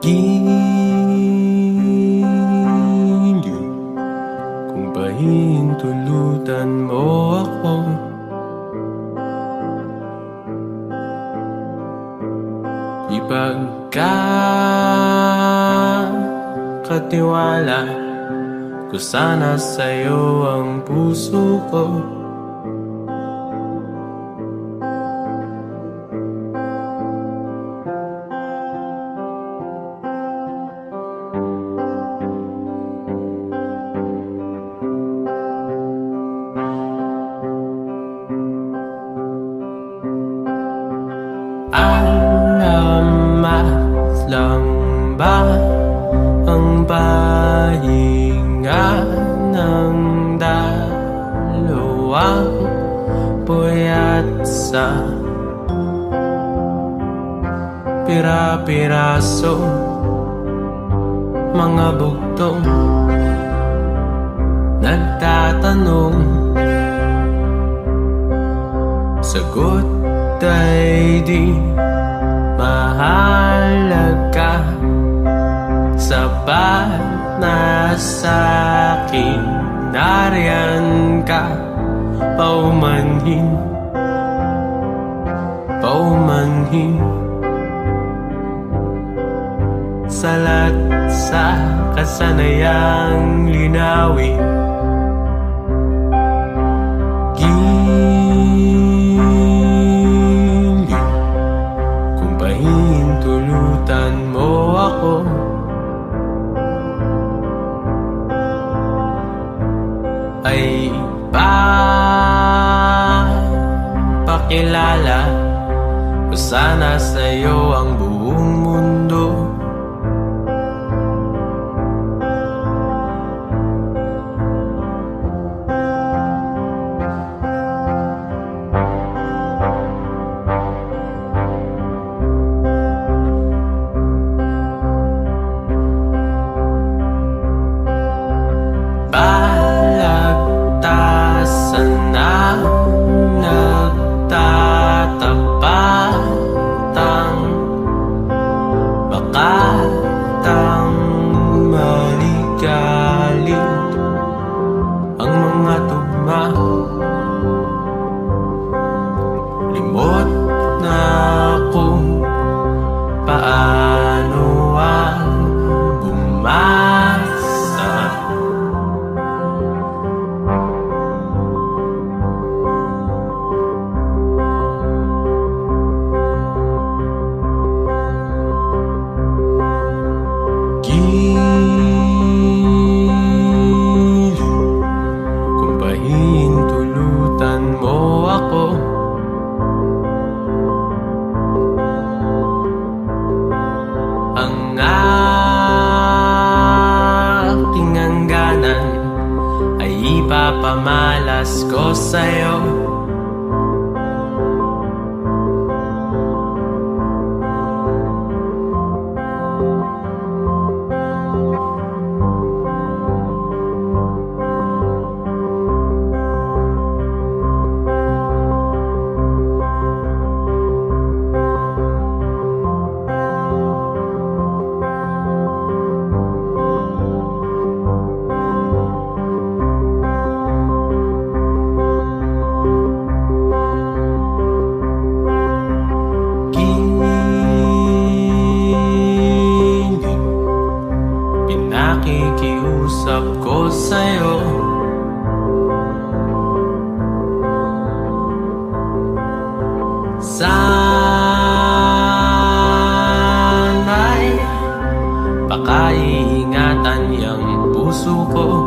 Giliw, kung pahintulutan mo ako, ipagkakatiwala ko sana sa'yo ang puso ko. Alamat lang ba ang pahinga ng dalawang puyat sa pira-piraso, mga bugtong nagtatanong, sagot ay di mahalaga, sapat na sa'kin nariyan ka, paumanhin, paumanhin, salat sa kasanayang linawin. Pahintulutan mo ako, ay pakilala ko sana sa'yo ang buong mundo. Balagtasan na nagtatapatang bakatang maligalig ang mga tugma. Limot na kung paano ang bumasa. Giliw, kung pahintulutan mo ako, ang aking hangganan ay ipapamalas ko sa'yo. Nakikiusap ko sa'yo, sana'y pakaiingatan yang puso ko.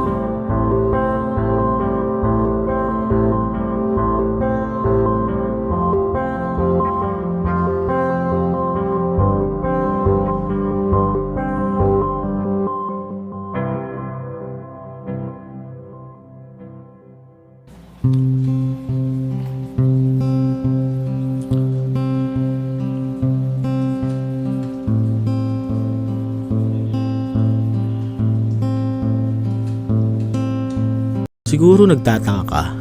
Siguro nagtataka ka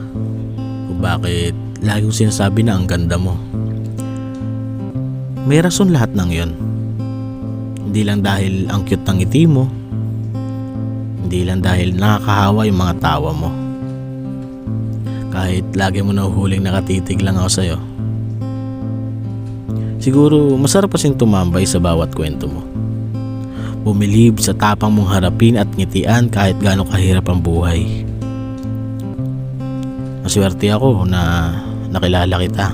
kung bakit laging sinasabi na ang ganda mo. May rason lahat ng yon. Hindi lang dahil ang cute ng ngiti mo, hindi lang dahil nakakahawa yung mga tawa mo. Kahit lagi mo nahuhuling nakatitig lang ako sa'yo. Siguro masarap kasing tumambay sa bawat kwento mo. Bumilib sa tapang mong harapin at ngitian kahit gaano kahirap ang buhay. Maswerte ako na nakilala kita.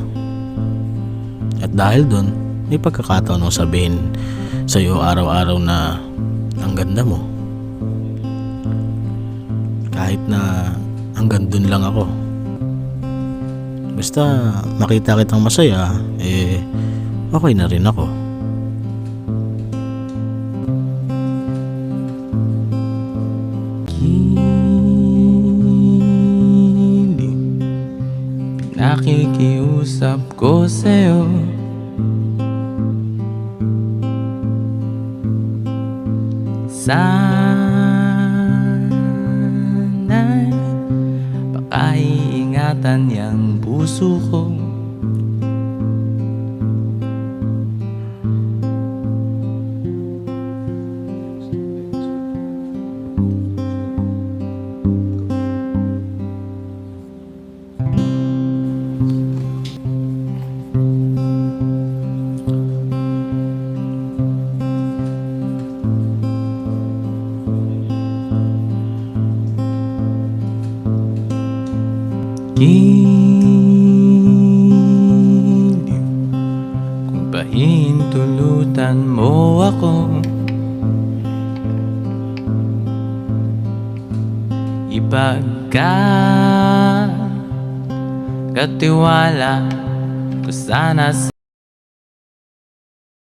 At dahil doon, may pagkakataon akong sabihin sa'yo araw-araw na ang ganda mo. Kahit na hanggang doon lang ako. Basta makita kitang masaya, okay na rin ako. Nakikiusap ko sa'yo, sana'y pakaiingatan yang puso ko. Giliw kung pahintulutan mo ako, ipagkatiwala ko sana